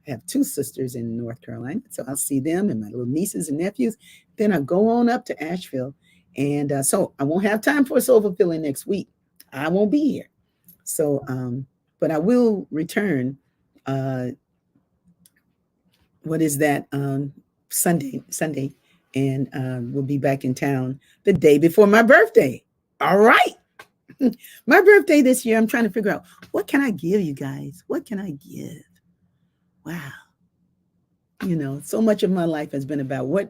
I have two sisters in North Carolina, so I'll see them and my little nieces and nephews. Then I go on up to Asheville. And so I won't have time for a Soul Fulfilling next week. I won't be here. So, but I will return. What is that? Sunday. And we'll be back in town the day before my birthday. All right. My birthday this year, I'm trying to figure out, what can I give you guys? What can I give? Wow. So much of my life has been about who's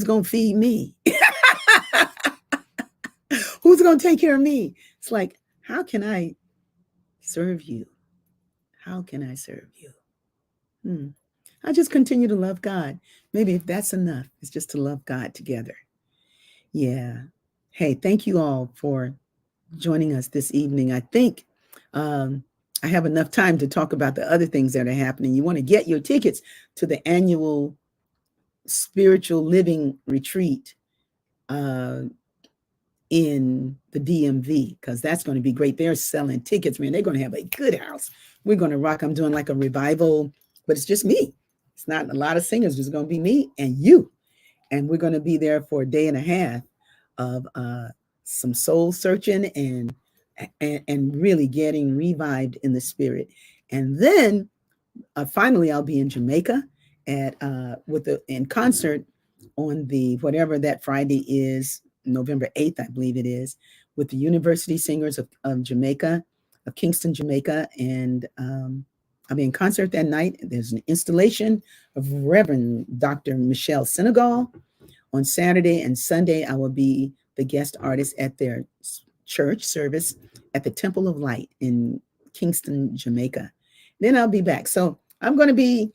going to feed me? Who's going to take care of me? It's like, how can I serve you? How can I serve you? I just continue to love God. Maybe if that's enough, it's just to love God together. Yeah. Hey, thank you all for joining us this evening. I think I have enough time to talk about the other things that are happening. You want to get your tickets to the annual spiritual living retreat in the DMV, because that's going to be great. They're selling tickets, man. They're going to have a good house. We're going to rock. I'm doing like a revival, but it's just me. It's not a lot of singers. It's going to be me and you. And we're going to be there for a day and a half of some soul searching and really getting revived in the spirit. And then finally, I'll be in Jamaica in concert on the whatever that Friday is, November 8th, I believe it is, with the University Singers of Jamaica, of Kingston, Jamaica. And I'll be in concert that night. There's an installation of Reverend Dr. Michelle Senegal. On Saturday and Sunday, I will be the guest artist at their church service at the Temple of Light in Kingston, Jamaica. Then I'll be back. So I'm going to be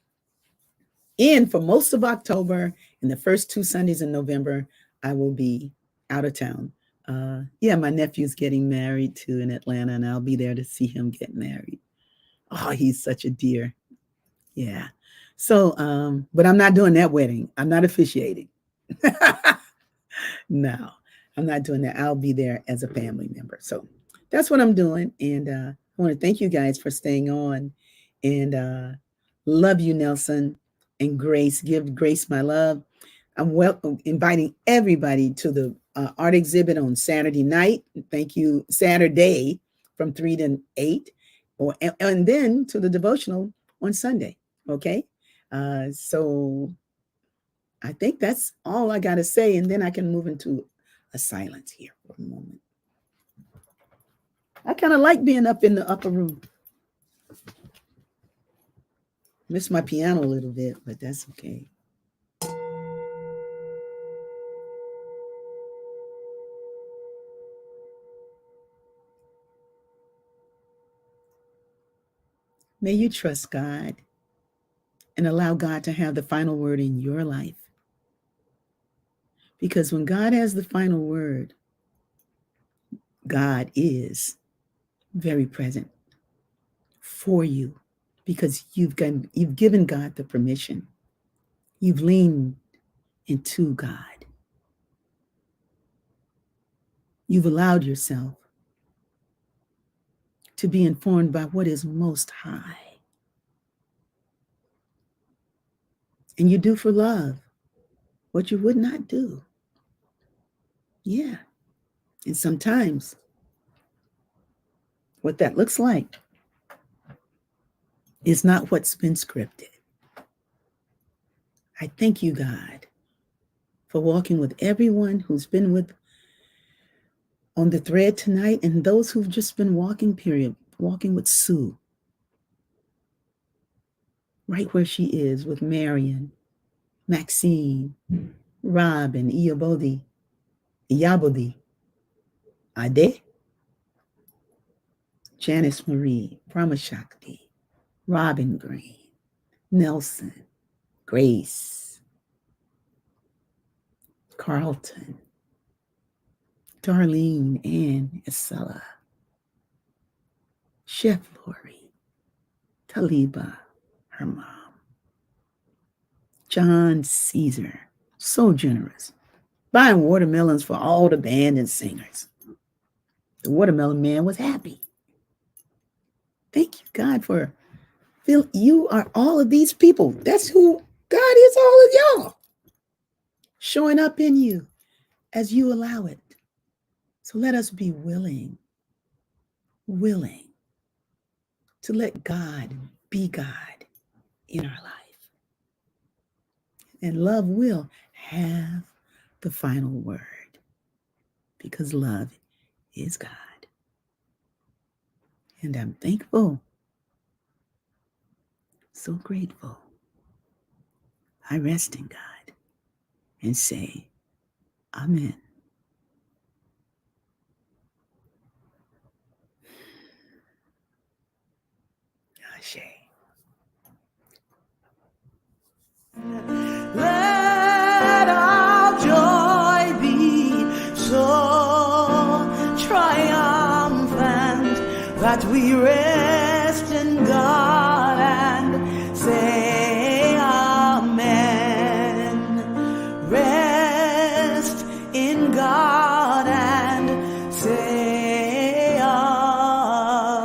in for most of October. And the first 2 Sundays in November, I will be out of town. My nephew's getting married too in Atlanta, and I'll be there to see him get married. Oh, he's such a dear. Yeah. So, but I'm not doing that wedding. I'm not officiating. No, I'm not doing that. I'll be there as a family member. So that's what I'm doing. And I want to thank you guys for staying on. And love you, Nelson and Grace. Give Grace my love. I'm inviting everybody to the art exhibit on Saturday night. Thank you. Saturday from 3 to 8. And then to the devotional on Sunday. Okay. So I think that's all I got to say. And then I can move into a silence here for a moment. I kind of like being up in the upper room. Miss my piano a little bit, but that's okay. May you trust God and allow God to have the final word in your life. Because when God has the final word, God is very present for you because you've given God the permission. You've leaned into God. You've allowed yourself to be informed by what is most high. And you do for love what you would not do. Yeah. And sometimes what that looks like is not what's been scripted. I thank you, God, for walking with everyone who's been with on the thread tonight and those who've just been walking, period, walking with Sue, right where she is with Marion, Maxine, Robin, Iyabodi, Ade, Janice Marie, Pramashakti, Robin Green, Nelson, Grace, Carlton, Darlene, Ann, Isella, Chef Lori, Taliba, her mom, John Caesar, so generous, buying watermelons for all the band and singers. The watermelon man was happy. Thank you, God, for you are all of these people. That's who God is, all of y'all. Showing up in you as you allow it. So let us be willing to let God be God in our life. And love will have the final word because love is God. And I'm thankful, so grateful. I rest in God and say, Amen. Ashe. Let our joy be so triumphant that we rest in God.